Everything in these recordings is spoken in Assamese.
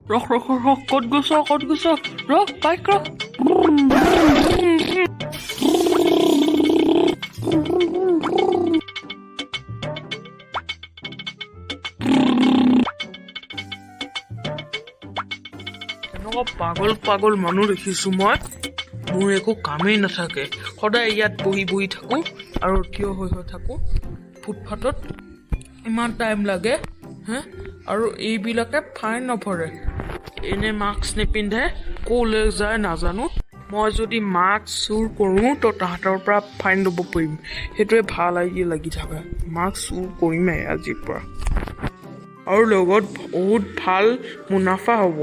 ৰখ ক'ত গৈছ ৰখ বাইক ৰখ এনেকুৱা পাগল মানুহ দেখিছো মই মোৰ একো কামেই নাথাকে সদায় ইয়াত বহি থাকো আৰু থিয় হৈ থাকো ফুটপাথত ইমান টাইম লাগে হে আৰু এইবিলাকে ফাইন নভৰে এনে মাস্ক নিপিন্ধে ক'লৈ যায় নাজানো মই যদি মাস্ক চুৰ কৰোঁ তো তাহাঁতৰ পৰা ফাইন ল'ব পাৰিম সেইটোৱে ভাল লাগি থাকে মাস্ক চুৰ কৰিমেই আজিৰ পৰা আৰু লগত বহুত ভাল মুনাফা হ'ব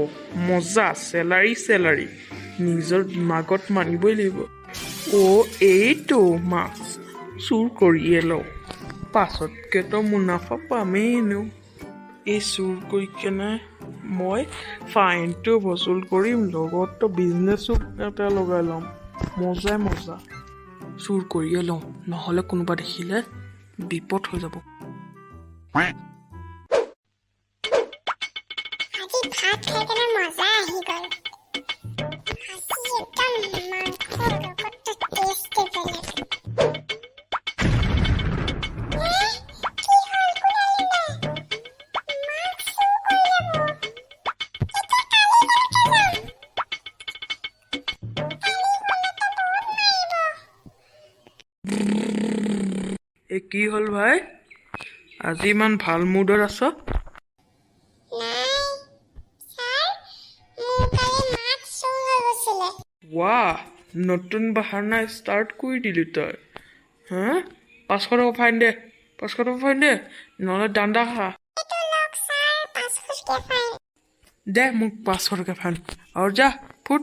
মজা চেলাৰী নিজৰ দিমাগত মানিবই লাগিব এইটো মাস্ক চুৰ কৰিয়ে লওঁ পাছতকেতো মুনাফা পামেই এনেও এই চুৰ কৰি কেনে মই ফাইনটো বচুল কৰিম লগতো বিজনেছো এটা লগাই ল'ম মজা চুৰ কৰিয়ে লওঁ নহ'লে কোনোবা দেখিলে বিপদ হৈ যাব ভাত খাই কেনে মজা আহি গ'ল আজি একদম মাংসৰ লগতে টেষ্ট বেলেগ কি হ'ল ভাই আজি ইমান ভাল মুডত আছ ৱাহ নতুন বাহানা ষ্টাৰ্ট কৰি দিলি তই হা 500 টকা ফাইন দে নহ'লে দাণ্ডা খা দে মোক 500 টকা ফাইন আৰু যা ফুট